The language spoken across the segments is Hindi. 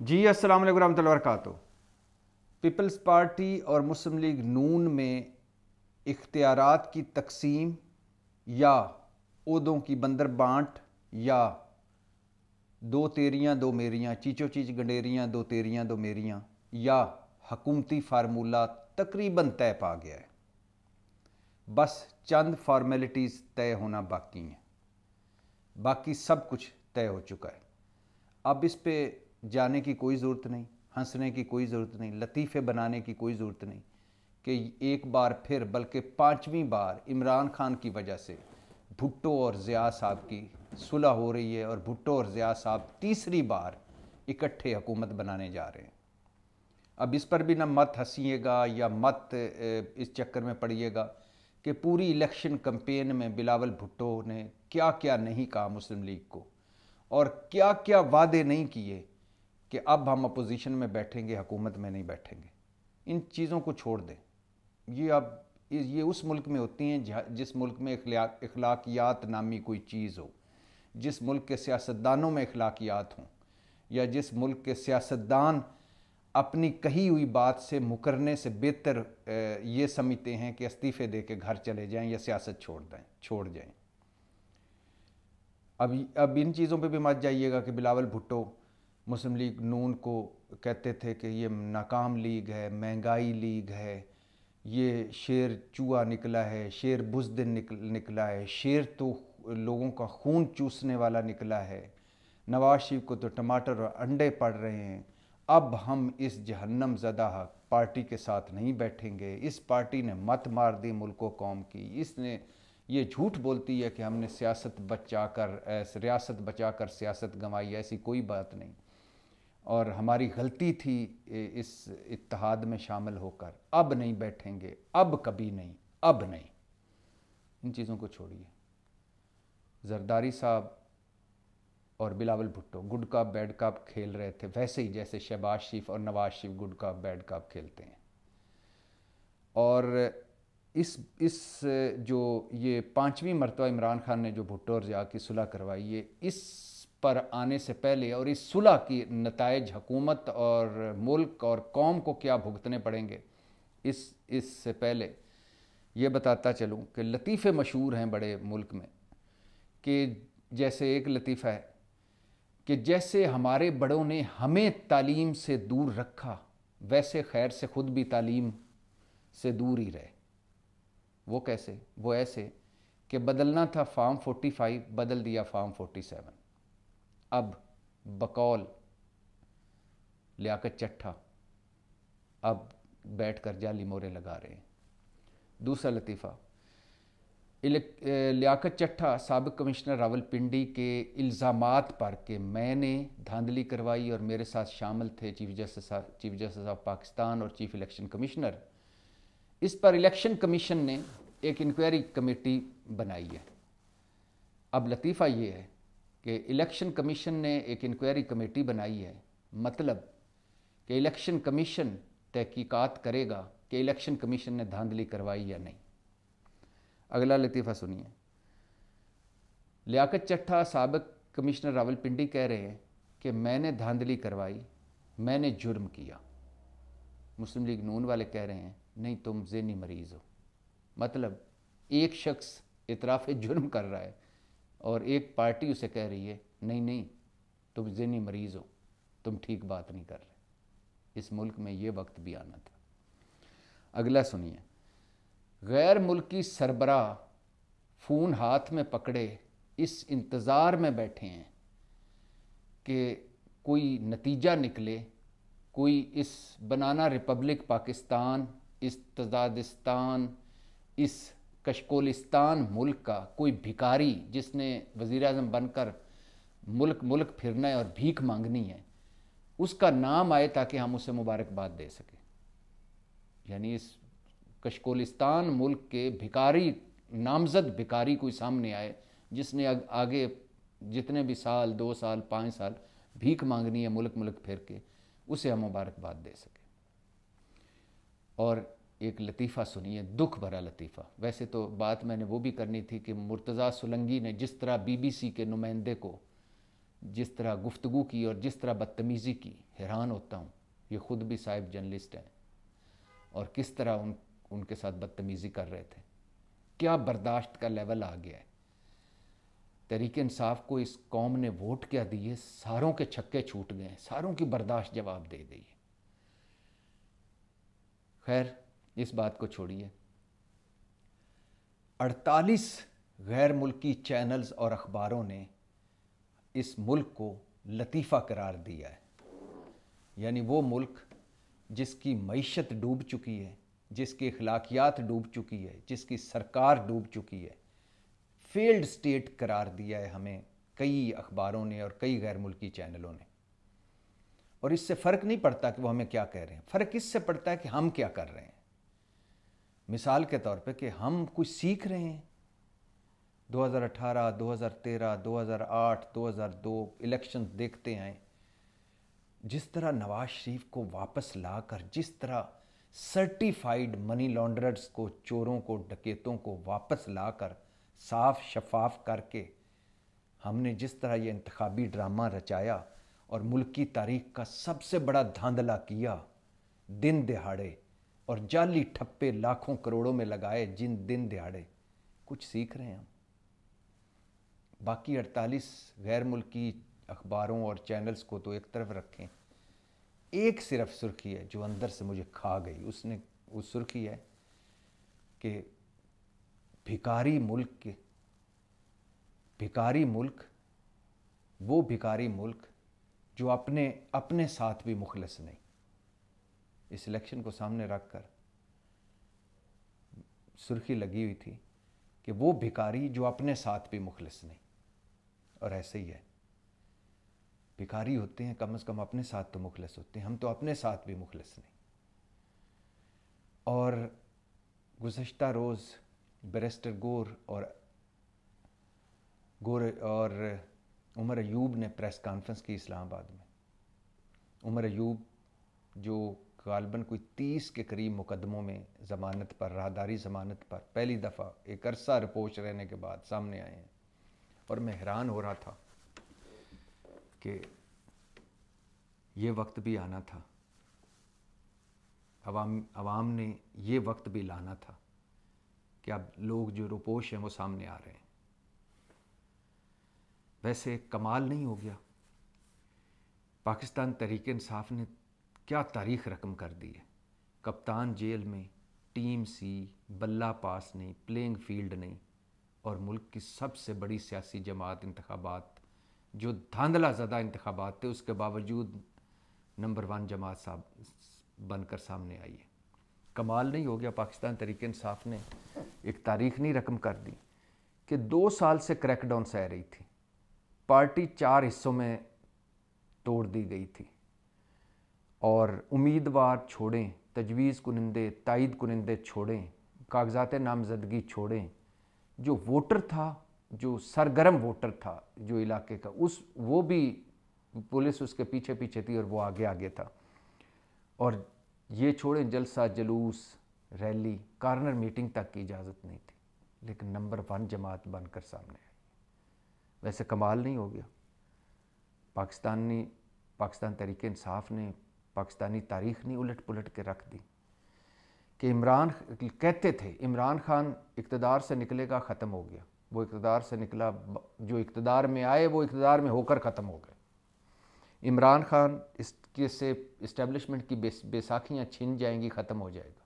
जी अस्सलाम वालेकुम रहमतुल्लाहि व बरकातुहू। पीपल्स पार्टी और मुस्लिम लीग नून में इख्तियारात की तकसीम या ओहदों की बंदर बांट या दो तेरियां दो मेरियां चीचो चीच गंडेरियां दो तेरियां दो मेरियां या हकूमती फार्मूला तकरीबन तय पा गया है। बस चंद फॉर्मेलिटीज़ तय होना बाकी हैं, बाकी सब कुछ तय हो चुका है। अब इस पे जाने की कोई ज़रूरत नहीं, हंसने की कोई ज़रूरत नहीं, लतीफ़े बनाने की कोई ज़रूरत नहीं कि एक बार फिर बल्कि पांचवीं बार इमरान खान की वजह से भुट्टो और ज़िया साहब की सुलह हो रही है और भुट्टो और ज़िया साहब तीसरी बार इकट्ठे हुकूमत बनाने जा रहे हैं। अब इस पर भी ना मत हंसीएगा या मत इस चक्कर में पड़िएगा कि पूरी इलेक्शन कैंपेन में बिलावल भुट्टो ने क्या क्या नहीं कहा मुस्लिम लीग को और क्या क्या वादे नहीं किए कि अब हम अपोजिशन में बैठेंगे, हुकूमत में नहीं बैठेंगे। इन चीज़ों को छोड़ दें। ये उस मुल्क में होती हैं जिस मुल्क में इखलाकियात नामी कोई चीज़ हो, जिस मुल्क के सियासतदानों में इखलाकियात हों, या जिस मुल्क के सियासतदान अपनी कही हुई बात से मुकरने से बेहतर ये समझते हैं कि इस्तीफ़े दे के घर चले जाएं या सियासत छोड़ जाएं। अब इन चीज़ों पे भी मत जाइएगा कि बिलावल भुट्टो मुस्लिम लीग नून को कहते थे कि ये नाकाम लीग है, महंगाई लीग है, ये शेर चूहा निकला है, शेर बुज़दिल निकला है, शेर तो लोगों का खून चूसने वाला निकला है, नवाज शरीफ को तो टमाटर और अंडे पड़ रहे हैं। अब हम इस जहन्नम ज़दा पार्टी के साथ नहीं बैठेंगे। इस पार्टी ने मत मार दी मुल्क व कौम की। इसने ये झूठ बोलती है कि हमने रियासत बचाकर सियासत गंवाई, ऐसी कोई बात नहीं। और हमारी गलती थी इस इत्तेहाद में शामिल होकर। अब नहीं बैठेंगे, अब कभी नहीं, अब नहीं। इन चीज़ों को छोड़िए। जरदारी साहब और Bilawal Bhutto good cup bad cup खेल रहे थे, वैसे ही जैसे शहबाज शरीफ और Nawaz Sharif good cup bad cup खेलते हैं। और इस जो ये पांचवीं मरतबा इमरान खान ने जो भुट्टो और ज़िया की सुलह करवाई, ये इस पर आने से पहले और इस सुलह की नतायज हुकूमत और मुल्क और कौम को क्या भुगतने पड़ेंगे, इससे पहले ये बताता चलूँ कि लतीफ़े मशहूर हैं बड़े मुल्क में कि जैसे एक लतीफ़ा है कि जैसे हमारे बड़ों ने हमें तालीम से दूर रखा, वैसे खैर से ख़ुद भी तालीम से दूर ही रहे। वो कैसे? वो ऐसे कि बदलना था फॉर्म 45, बदल दिया फॉर्म 47। अब बकौल लियाकत चट्ठा अब बैठकर जाली मोहरे लगा रहे हैं। दूसरा लतीफ़ा, लियाकत चट्ठा साबिक़ कमिश्नर रावलपिंडी के इल्ज़ामात पर कि मैंने धांधली करवाई और मेरे साथ शामिल थे चीफ जस्टिस ऑफ पाकिस्तान और चीफ इलेक्शन कमिश्नर। इस पर इलेक्शन कमीशन ने एक इंक्वायरी कमेटी बनाई है। अब लतीफ़ा ये है कि इलेक्शन कमीशन ने एक इंक्वायरी कमेटी बनाई है, मतलब कि इलेक्शन कमीशन तहकीकात करेगा कि इलेक्शन कमीशन ने धांधली करवाई या नहीं। अगला लतीफ़ा सुनिए। लियाकत चट्ठा साबिक़ कमिश्नर रावलपिंडी कह रहे हैं कि मैंने धांधली करवाई, मैंने जुर्म किया। मुस्लिम लीग नून वाले कह रहे हैं नहीं, तुम ज़हनी मरीज़ हो। मतलब एक शख्स इतराफ़ जुर्म कर रहा है और एक पार्टी उसे कह रही है नहीं नहीं, तुम ज़हनी मरीज़ हो, तुम ठीक बात नहीं कर रहे। इस मुल्क में ये वक्त भी आना था। अगला सुनिए। गैर मुल्की सरबराह फ़ोन हाथ में पकड़े इस इंतज़ार में बैठे हैं कि कोई नतीजा निकले, कोई इस बनाना रिपब्लिक पाकिस्तान, इस तजादिस्तान, इस कशकोलिस्तान मुल्क का कोई भिखारी जिसने वज़ीर आज़म बनकर मुल्क मुल्क फिरना है और भीख मांगनी है, उसका नाम आए ताकि हम उसे मुबारकबाद दे सकें। यानी इस कशकोलिस्तान मुल्क के भिखारी, नामजद भिखारी कोई सामने आए जिसने आगे जितने भी साल, 2 साल, 5 साल भीख मांगनी है मुल्क मुल्क फिर के, उसे हम मुबारकबाद दे सकें। और एक लतीफ़ा सुनिए, दुख भरा लतीफ़ा। वैसे तो बात मैंने वो भी करनी थी कि मुर्तज़ा सुलंगी ने जिस तरह BBC के नुमाइंदे को जिस तरह गुफ्तगू की और जिस तरह बदतमीज़ी की, हैरान होता हूँ। ये ख़ुद भी साहिब जर्नलिस्ट हैं और किस तरह उनके साथ बदतमीज़ी कर रहे थे। क्या बर्दाश्त का लेवल आ गया है। तहरीक इंसाफ को इस कौम ने वोट क्या दिए, सारों के छक्के छूट गए, सारों की बर्दाश्त जवाब दे गई है। खैर, इस बात को छोड़िए। 48 गैर मुल्की चैनल्स और अखबारों ने इस मुल्क को लतीफ़ा करार दिया है। यानी वो मुल्क जिसकी मईशत डूब चुकी है, जिसकी अखलाकियात डूब चुकी है, जिसकी सरकार डूब चुकी है, फेल्ड स्टेट करार दिया है हमें कई अखबारों ने और कई गैर मुल्की चैनलों ने। और इससे फ़र्क नहीं पड़ता कि वो हमें क्या कह रहे हैं, फ़र्क इससे पड़ता है कि हम क्या कर रहे हैं। मिसाल के तौर पे कि हम कुछ सीख रहे हैं। 2018, 2013, 2008, 2002 इलेक्शन देखते हैं, जिस तरह नवाज शरीफ को वापस लाकर, जिस तरह सर्टिफाइड मनी लॉन्ड्रर्स को, चोरों को, डकैतों को वापस लाकर साफ शफाफ करके हमने जिस तरह ये इंतखाबी ड्रामा रचाया और मुल्क की तारीख का सबसे बड़ा धांधला किया दिन दिहाड़े, और जाली ठप्पे लाखों करोड़ों में लगाए जिन दिन दिहाड़े, कुछ सीख रहे हैं हम। बाकी 48 गैर मुल्की अखबारों और चैनल्स को तो एक तरफ रखें। एक सिर्फ सुर्खी है जो अंदर से मुझे खा गई। उस सुर्खी है कि भिखारी मुल्क, वो भिखारी मुल्क जो अपने साथ भी मुखलिस नहीं। इस इलेक्शन को सामने रखकर सुर्खी लगी हुई थी कि वो भिखारी जो अपने साथ भी मुखलिस नहीं। और ऐसे ही है, भिखारी होते हैं कम से कम अपने साथ तो मुखलिस होते हैं, हम तो अपने साथ भी मुखलिस नहीं। और गुज़श्ता रोज़ बैरिस्टर गौर और उमर अयूब ने प्रेस कॉन्फ्रेंस की इस्लामाबाद में। उमर अयूब जो गालबन कोई 30 के करीब मुकदमों में ज़मानत पर, राहदारी ज़मानत पर पहली दफ़ा एक अरसा रिपोर्ट रहने के बाद सामने आए हैं। और मैं हैरान हो रहा था कि ये वक्त भी आना था, अवाम ने ये वक्त भी लाना था कि अब लोग जो रुपोश हैं वो सामने आ रहे हैं। वैसे कमाल नहीं हो गया, पाकिस्तान तहरीक इंसाफ ने क्या तारीख़ रकम कर दी है। कप्तान जेल में, टीम सी, बल्ला पास नहीं, प्लेइंग फील्ड नहीं, और मुल्क की सबसे बड़ी सियासी जमात इंतखाबात जो धांधला ज़दा इंतखाबात थे, उसके बावजूद नंबर 1 जमात साहब बनकर सामने आई है। कमाल नहीं हो गया, पाकिस्तान तहरीक इंसाफ ने एक तारीख नहीं रकम कर दी कि 2 साल से क्रैकडाउन सह रही थी, पार्टी 4 हिस्सों में तोड़ दी गई थी, और उम्मीदवार छोड़ें, तजवीज़ कुनिंदे, तायद कुनिंदे छोड़ें, कागजात नामजदगी छोड़ें, जो वोटर था, जो सरगर्म वोटर था जो इलाके का, वो भी पुलिस उसके पीछे पीछे थी और वो आगे आगे था। और ये छोड़ें, जलसा, जुलूस, रैली, कॉर्नर मीटिंग तक की इजाज़त नहीं थी, लेकिन नंबर 1 जमात बनकर सामने आई। वैसे कमाल नहीं हो गया, पाकिस्तान तहरीक इंसाफ ने पाकिस्तानी तारीख़ नहीं उलट पुलट के रख दी कि कहते थे इमरान खान इक़्तिदार से निकलेगा, ख़त्म हो गया। वो इक़्तिदार से निकला, जो इक़्तिदार में आए वो इक़्तिदार में होकर ख़त्म हो गए। इमरान खान इसके से इस्टेब्लिशमेंट की बैसाखियाँ छिन जाएंगी, ख़त्म हो जाएगा।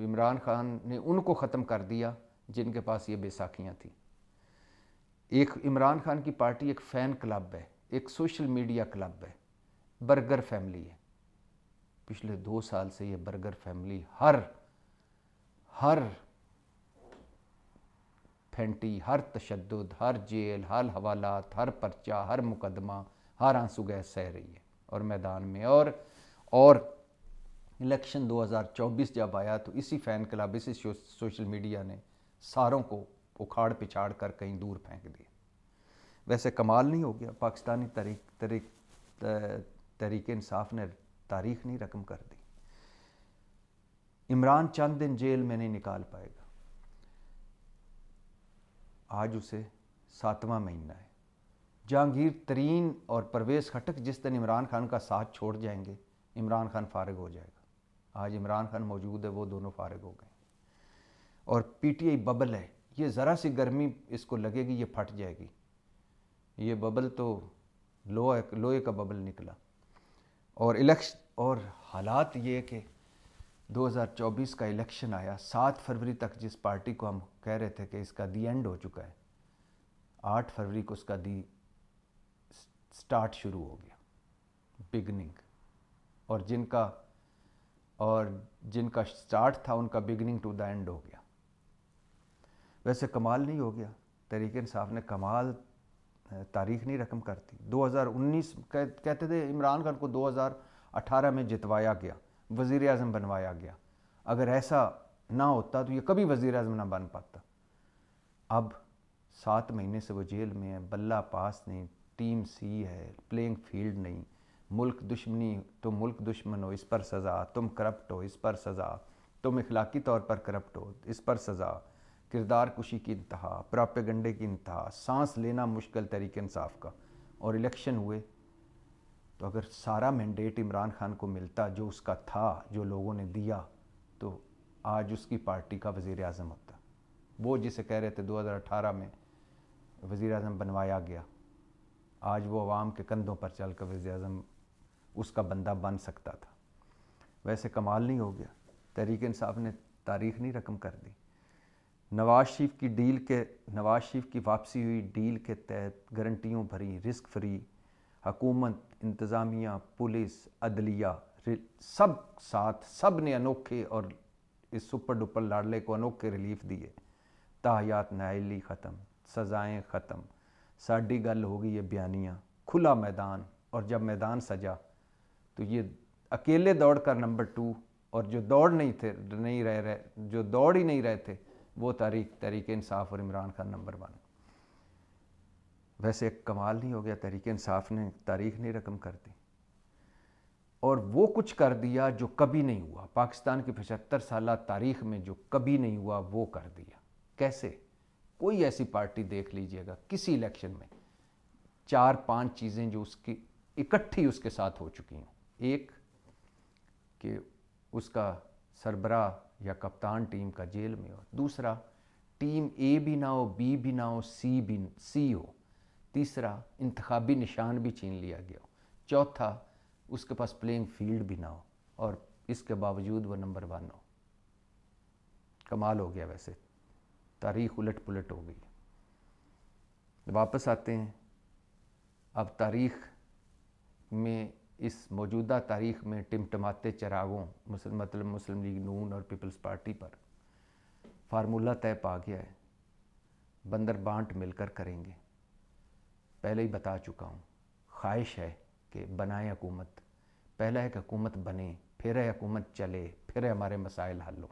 इमरान खान ने उनको ख़त्म कर दिया जिनके पास ये बैसाखियाँ थी। एक इमरान खान की पार्टी एक फ़ैन क्लब है, एक सोशल मीडिया क्लब है, बर्गर फैमिली है। पिछले 2 साल से ये बर्गर फैमिली हर फेंटी, हर तशद्दुद, हर जेल, हर हवालात, हर पर्चा, हर मुकदमा, हर आंसू गैस सह रही है। और मैदान में और इलेक्शन 2024 जब आया तो इसी फ़ैन क्लब, इसी सोशल मीडिया ने सारों को उखाड़ पिछाड़ कर कहीं दूर फेंक दिया। वैसे कमाल नहीं हो गया, पाकिस्तानी तहरीक इंसाफ ने तारीख़ नहीं रकम कर दी। इमरान चंद दिन जेल में नहीं निकाल पाएगा। आज उसे 7वां महीना है जहांगीर तरीन और परवेज़ खटक जिस दिन इमरान खान का साथ छोड़ जाएंगे, इमरान खान फारिग हो जाएगा। आज इमरान खान मौजूद है, वो दोनों फारिग हो गए। और पीटीआई बबल है, ये ज़रा सी गर्मी इसको लगेगी ये फट जाएगी। ये बबल तो लोहे का बबल निकला। और इलेक्शन और हालात ये कि 2024 का इलेक्शन आया, 7 फरवरी तक जिस पार्टी को हम कह रहे थे कि इसका दी एंड हो चुका है, 8 फरवरी को उसका दी स्टार्ट शुरू हो गया, बिगनिंग। और जिनका स्टार्ट था उनका बिगनिंग टू द एंड हो गया। वैसे कमाल नहीं हो गया, तहरीक इंसाफ ने कमाल तारीख नहीं रकम करती। 2019 कहते थे इमरान खान को 2018 में जितवाया गया, वज़ीर आज़म बनवाया गया। अगर ऐसा ना होता तो ये कभी वज़ीर आज़म ना बन पाता। अब 7 महीने से वो जेल में है, बल्ला पास नहीं, टीम सी है, प्लेइंग फील्ड नहीं, मुल्क दुश्मनी, तुम मुल्क दुश्मन हो इस पर सज़ा, तुम करप्ट हो इस पर सज़ा, तुम इखलाकी तौर पर करप्ट हो इस पर सज़ा, किरदार कुशी की इंतहा, प्रोपेगंडे की इंतहा, सांस लेना मुश्किल तहरीक इंसाफ का। और इलेक्शन हुए तो अगर सारा मैंडेट इमरान खान को मिलता जो उसका था, जो लोगों ने दिया, तो आज उसकी पार्टी का वज़ीर आज़म होता। वो जिसे कह रहे थे 2018 में वज़ीर आज़म बनवाया गया, आज वो अवाम के कंधों पर चल कर वज़ीर आज़म उसका बंदा बन सकता था। वैसे कमाल नहीं हो गया, तहरीक इंसाफ ने तारीख नहीं रकम कर दी। नवाज शरीफ की वापसी हुई डील के तहत गारंटियों भरी, रिस्क फ्री, हुकूमत, इंतज़ामिया, पुलिस, अदलिया सब साथ, सब ने अनोखे और इस सुपर डुपर लाडले को अनोखे रिलीफ दिए। ताहयात नाइली ख़त्म, सज़ाएँ ख़त्म, साड़ी गल हो गई ये बयानियाँ, खुला मैदान। और जब मैदान सजा तो ये अकेले दौड़ कर नंबर 2, और जो दौड़ ही नहीं रहे थे वो तहरीक इंसाफ और इमरान खान नंबर 1। वैसे एक कमाल नहीं हो गया, तहरीक इंसाफ ने तारीख नहीं रकम कर दी और वो कुछ कर दिया जो कभी नहीं हुआ। पाकिस्तान की 75 साल तारीख में जो कभी नहीं हुआ वो कर दिया। कैसे? कोई ऐसी पार्टी देख लीजिएगा किसी इलेक्शन में 4-5 चीज़ें जो उसकी इकट्ठी उसके साथ हो चुकी हों। एक कि उसका सरबराह या कप्तान टीम का जेल में हो, दूसरा टीम ए भी ना हो, बी भी ना हो, सी हो, तीसरा इंतखाबी निशान भी छीन लिया गया हो, चौथा उसके पास प्लेइंग फील्ड भी ना हो और इसके बावजूद वो नंबर 1 हो। कमाल हो गया। वैसे तारीख उलट पुलट हो गई। वापस आते हैं अब तारीख में, इस मौजूदा तारीख में टिमटमाते चिरागों मतलब मुस्लिम लीग नून और पीपल्स पार्टी पर फार्मूला तय पा गया है। बंदर बांट मिलकर करेंगे। पहले ही बता चुका हूँ, ख्वाहिश है कि बनाए हुकूमत। पहला है कि हुकूमत बने, फिर है हुकूमत चले, फिर है हमारे मसाइल हल हो।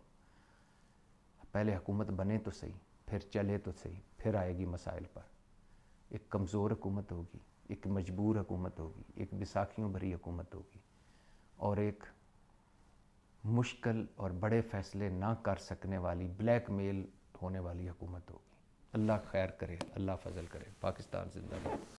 पहले हुकूमत बने तो सही, फिर चले तो सही, फिर आएगी मसाइल पर। एक कमज़ोर हुकूमत होगी, एक मजबूर हुकूमत होगी, एक बिसाखियों भरी हुकूमत होगी और एक मुश्किल और बड़े फ़ैसले ना कर सकने वाली, ब्लैकमेल होने वाली हुकूमत होगी। अल्लाह खैर करे, अल्लाह फजल करे। पाकिस्तान जिंदाबाद।